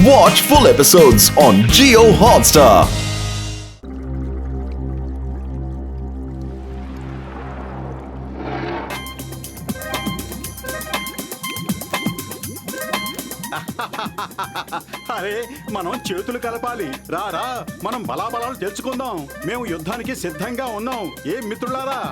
Watch full episodes on Jio Hotstar. అరే మనం చేతులు కలపాలి. రా మనం బలాబలాలు తెలుసుకుందాం. మేము యుద్ధానికి సిద్ధంగా ఉన్నాం. ఏం మిత్రులారా?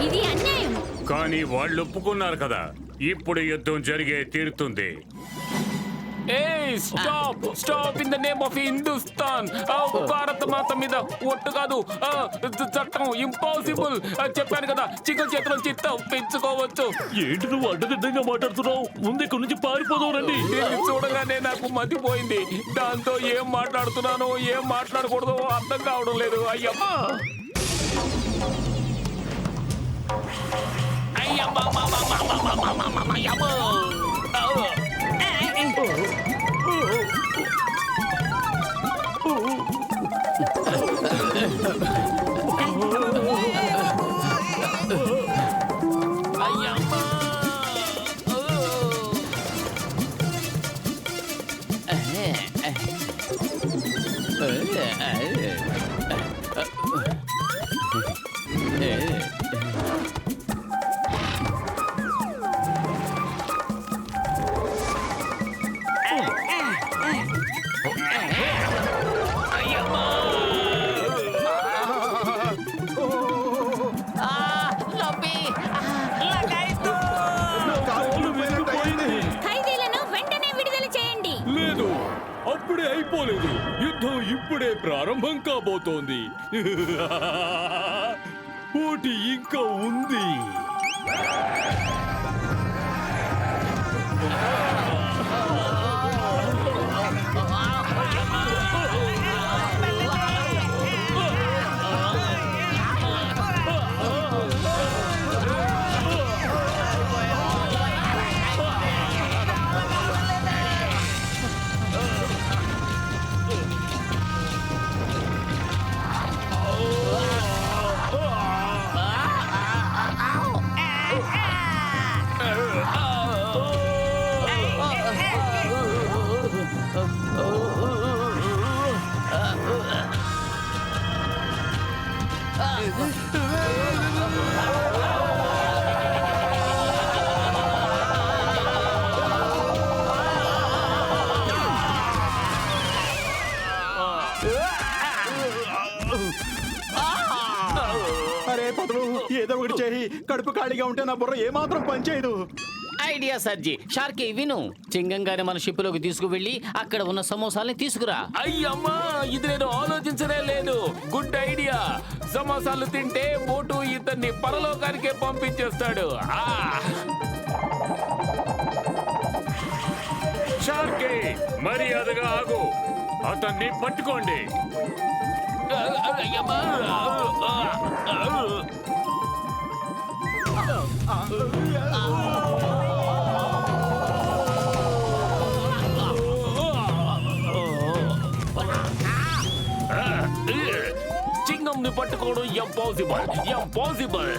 ఇది అన్యాయం. కానీ వాళ్ళు ఒప్పుకున్నారు కదా, ఇప్పుడు యుద్ధం జరిగే తీరుతుంది. Stop stop in the name of Hindustan. భారత మాత మీద ఒట్టు కాదు, చట్టం ఇంపాసిబుల్. చెప్పాను కదా, చికెన్ చేతిలో చిత్తం పెంచుకోవచ్చు. ఏంటి నువ్వు అడ్డదిడ్డంగా మాట్లాడుతున్నావు? ముందు ఇక్కడి నుంచి పారిపోదాం రండి. దీన్ని చూడగానే నాకు మతిపోయింది. దాంతో ఏం మాట్లాడుతున్నానో ఏం మాట్లాడకూడదో అర్థం కావడం లేదు. అయ్యమ్మా ఖైదీలను వెంటనే విడుదల చేయండి. లేదు, అప్పుడే అయిపోలేదు. యుద్ధం ఇప్పుడే ప్రారంభం కాబోతోంది. పోటీ ఇంకా ఉంది. అరే పదులు, ఏదో ఒకటి చేయి. కడుపు ఖాళీగా ఉంటే నా బుర్ర ఏమాత్రం పనిచేయదు. ఐడియా సర్జీ. షార్కి విను, చింగంగానే మన షిప్లోకి తీసుకువెళ్ళి అక్కడ ఉన్న సమోసాల్ని తీసుకురా. అయ్యమ్మా, ఇది నేను ఆలోచించనే లేదు. Good idea. సమోసాలు తింటే మోటు ఇతన్ని పరలోకానికే పంపించేస్తాడు. షార్కీ, మర్యాదగా ఆగు. అతన్ని పట్టుకోండి. అయ్యమ్మా. చింగంని పట్టుకోవడం ఇంపాసిబుల్.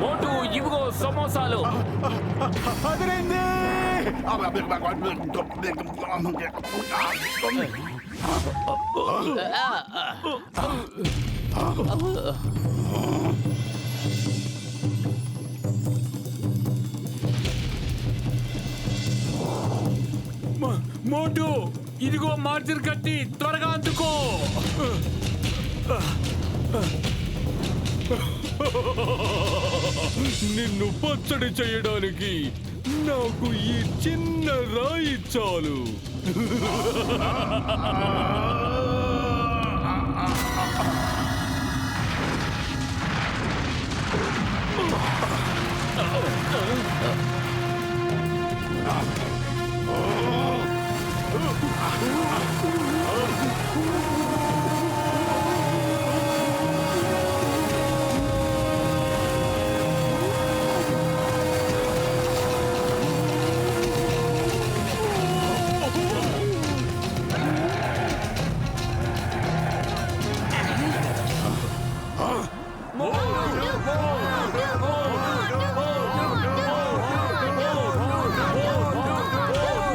మోటు, ఇవిగో సమోసాలు. అదిరింది. మోటు, ఇదిగో మార్జిన్ కట్టి త్వరగా అందుకో. నిన్ను పచ్చడి చేయడానికి నాకు ఈ చిన్న రాయి చాలు.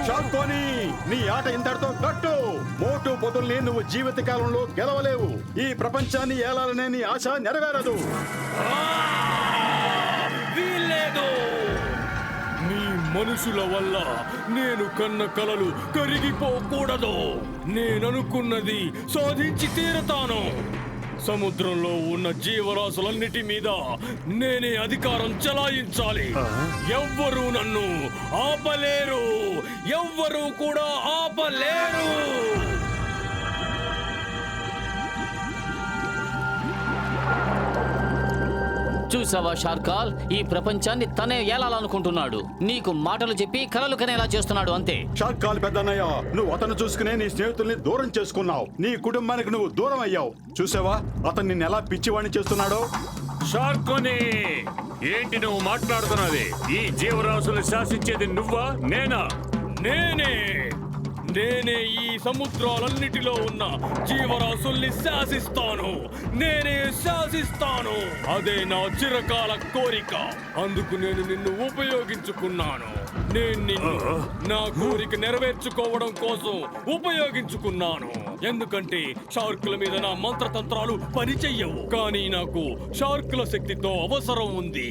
షార్కోని నీ ఆట ఇంతటితో కట్టు. మోటు పొదుల్ని నువ్వు జీవిత కాలంలో గెలవలేవు. ఈ ప్రపంచాన్ని ఏలాలనే నీ ఆశ నెరవేరదు. వీల్లేదు. నీ మనుషుల వల్ల నేను కన్న కలలు కరిగిపోకూడదు. నేననుకున్నది సాధించి తీరతాను. సముద్రంలో ఉన్న జీవరాశులన్నిటి మీద నేనే అధికారం చెలాయించాలి. ఎవ్వరూ నన్ను ఆపలేరు. ఎవ్వరూ కూడా ఆపలేరు. చూసావా షార్కాల్, ఈ ప్రపంచాన్ని తనే ఏలాలనుకుంటున్నాడు. నీకు మాటలు చెప్పి కలలు కనేలా చేస్తున్నాడు అంతే. షార్కాల్ పెద్దన్నయ్య, నువ్వు అతను చూసుకునే నీ స్నేహితుల్ని దూరం చేసుకున్నావు. నీ కుటుంబానికి నువ్వు దూరం అయ్యావు. చూసావా అతను నిన్ను ఎలా పిచ్చివాణ్ణి చేస్తున్నాడో. షార్కోని ఏంటి నువ్వు మాట్లాడుతున్నది? ఈ జీవరాశులు శాసించేది నువ్వా నేనా? నేనే ఈ సముద్రాలన్నిటిలో ఉన్న జీవరాశుల్ని శాసిస్తాను. నేనే శాసిస్తాను. అదే నా చిరకాల కోరిక. అందుకు నేను నిన్ను ఉపయోగించుకున్నాను. నేను నిన్ను నా కోరిక నెరవేర్చుకోవడం కోసం ఉపయోగించుకున్నాను. ఎందుకంటే షార్కుల మీద నా మంత్రతంత్రాలు పనిచెయ్యవు. కానీ నాకు షార్కుల శక్తితో అవసరం ఉంది.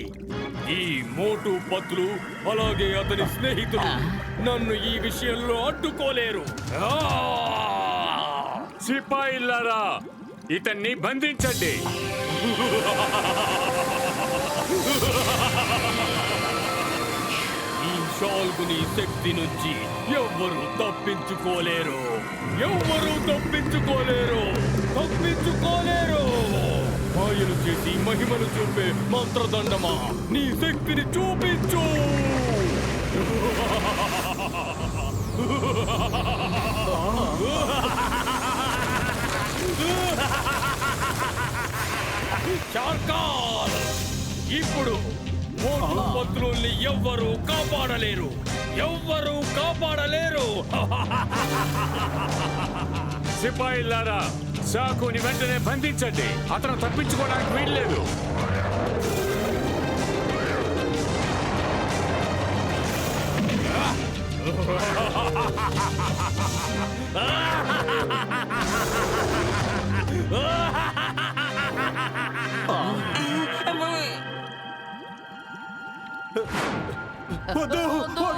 ఈ మోటు పత్లు అలాగే అతని స్నేహితులు నన్ను ఈ విషయంలో అడ్డుకోలేరు. సిపాయిల్లారా, ఇతన్ని బంధించండి. ఈ షాల్కుని శక్తి నుంచి ఎవ్వరూ తప్పించుకోలేరు. ఎవ్వరూ తప్పించుకోలేరు. తప్పించుకోలేరు. మాయలు చేసి మహిమలు చూపే మంత్రదండమా, నీ శక్తిని చూపించు. షార్కాల్, ఇప్పుడు మోటు పత్రుల్ని ఎవ్వరూ కాపాడలేరు. ఎవ్వరూ కాపాడలేరు. సిపాయిల్లారా, షార్కోని వెంటనే బంధించండి. అతను తప్పించుకోవడానికి వీల్లేదు. వద్దు, వద్దు.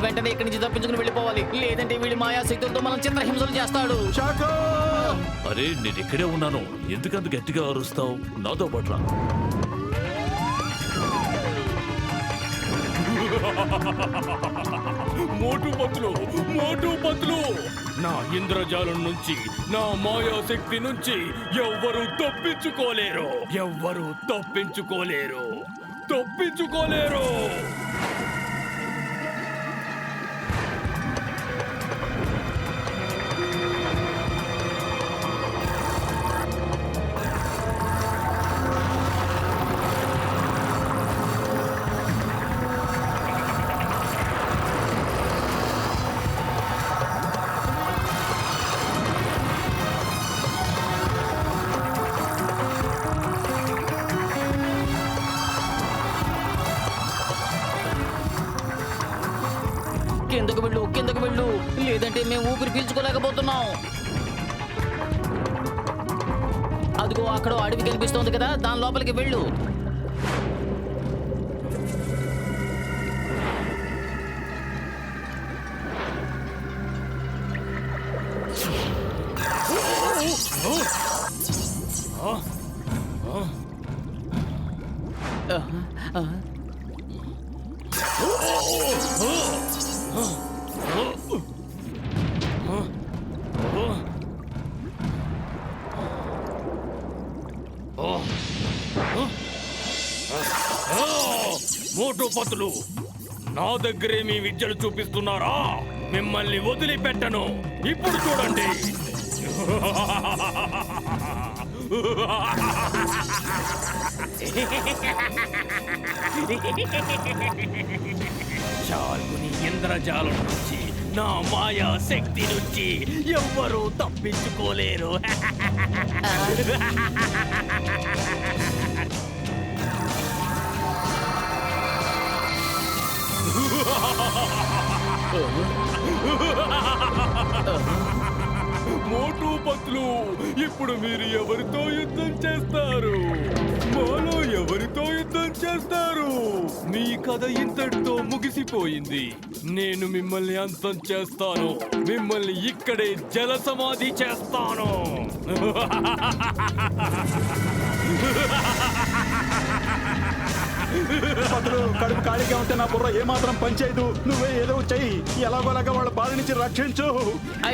వెంటనే ఇక్కడి నుంచి తప్పించుకుని వెళ్ళిపోవాలి, లేదంటే వీడి మాయా శక్తులతో మనం చిత్రహింసలు చేస్తాడు. షాకో అరే నేను ఇక్కడే ఉన్నాను, ఎందుకంత గట్టిగా అరుస్తావు? నాతో పట్ల మోటు పతులు నా ఇంద్రజాలం నుంచి, నా మాయాశక్తి నుంచి ఎవ్వరూ తప్పించుకోలేరు. కిందకు వెళ్ళు, లేదంటే మేము ఊపిరి పీల్చుకోలేకపోతున్నాం. అదిగో అక్కడ అడవి కనిపిస్తోంది కదా, దాని లోపలికి వెళ్ళు. మోటు పతులు, నా దగ్గరే మీ విద్యలు చూపిస్తున్నారా? మిమ్మల్ని వదిలిపెట్టను. ఇప్పుడు చూడండి. చాలుని ఇంద్రజాలం నుంచి, నా మాయా శక్తి నుంచి ఎవ్వరూ తప్పించుకోలేరు. మోటు పతులు, ఇప్పుడు మీరు ఎవరితో యుద్ధం చేస్తారు? మాలో ఎవరితో యుద్ధం చేస్తారు? మీ కథ ఇంతటితో ముగిసిపోయింది. నేను మిమ్మల్ని అంతం చేస్తాను. మిమ్మల్ని ఇక్కడే జల సమాధి చేస్తాను. పతులు, కడుపు ఖాళీగా ఉంటే నా బుర్ర ఏమాత్రం పనిచేయదు. నువ్వే ఏదో చెయ్యి, ఎలాగోలాగా వాళ్ళ బాధ నుంచి రక్షించు.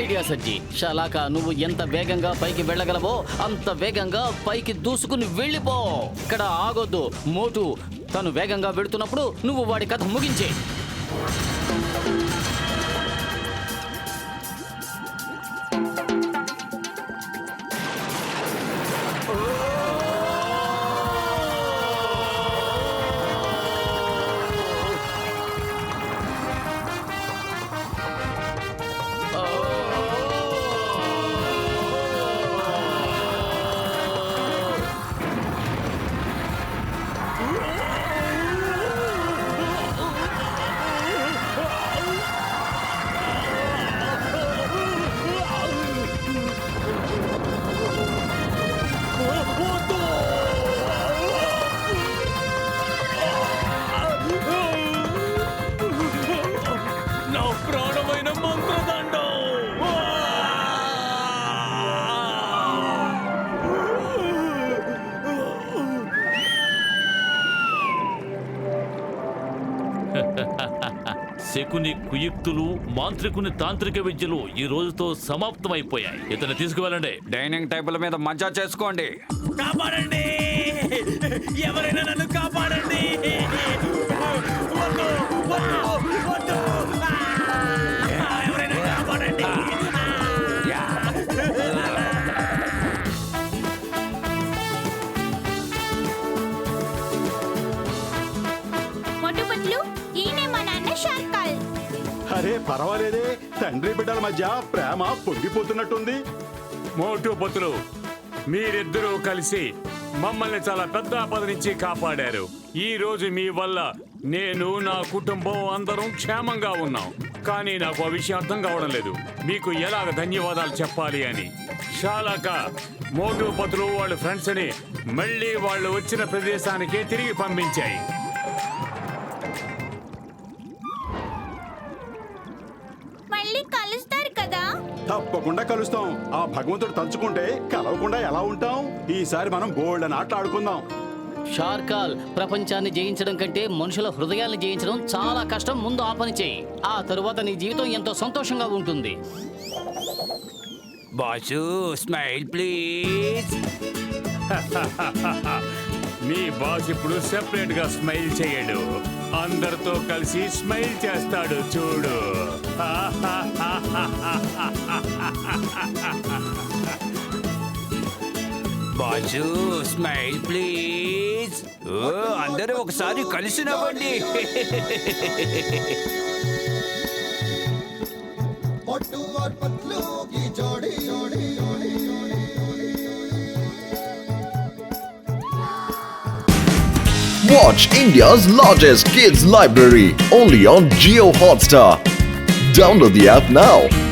ఐడియా సజ్జి. షలాక, నువ్వు ఎంత వేగంగా పైకి వెళ్ళగలవో అంత వేగంగా పైకి దూసుకుని వెళ్ళిపో. ఇక్కడ ఆగొద్దు. మోటు తను వేగంగా వెళుతున్నప్పుడు నువ్వు వాడి కథ ముగించే. శకుని కుయుక్తులు, మాంత్రికుని తాంత్రిక విద్యలు ఈ రోజుతో సమాప్తమైపోయాయి. ఇతను తీసుకువెళ్ళండి. డైనింగ్ టేబుల్ మీద మజా చేసుకోండి. కాపాడండి, ఎవరైనా నన్ను కాపాడండి. వద్దు, వద్దు, వద్దు. ఎవరైనా కాపాడండి. మొట్టుపట్లు, ఈయనే మా నాన్న షార్కాల్. అరే పర్వాలేదే, తండ్రి బిడ్డల మధ్య ప్రేమ పొంగిపోతున్నట్టుంది. మోటు పతులు, మీరిద్దరూ కలిసి మమ్మల్ని చాలా పెద్ద ఆపద నుంచి కాపాడారు. ఈ రోజు మీ వల్ల నేను, నా కుటుంబం అందరం క్షేమంగా ఉన్నాం. కానీ నాకు ఆ విషయం అర్థం కావడం లేదు, మీకు ఎలాగ ధన్యవాదాలు చెప్పాలి అని. షాలాక మోటు పతులు వాళ్ళ ఫ్రెండ్స్ ని మళ్ళీ వాళ్ళు వచ్చిన ప్రదేశానికే తిరిగి పంపించాయి. మళ్ళీ కలుస్తారు కదా? తప్పకుండా కలుస్తాం. ఆ భగవంతుడు తలుచుకుంటే కలవకుండా ఎలా ఉంటాం? ఈసారి మనం గోల్డెన్ ఆటలు ఆడుకుందాం. షార్కాల్, ప్రపంచాన్ని జయించడం కంటే మనుషుల హృదయాల్ని జయించడం చాలా కష్టం. ముందు ఆ పని చేయి. ఆ తరువాత నీ జీవితం ఎంతో సంతోషంగా ఉంటుంది. Boss smile please. Me boss ఇప్పుడు సెపరేట్ గా స్మైల్ చేయడు, అందరితో కలిసి స్మైల్ చేస్తాడు చూడు. Boss smile please. ఓ అందరూ ఒకసారి కలిసి నవ్వండి. Watch India's largest kids library only on Geo Hotstar. Download the app now.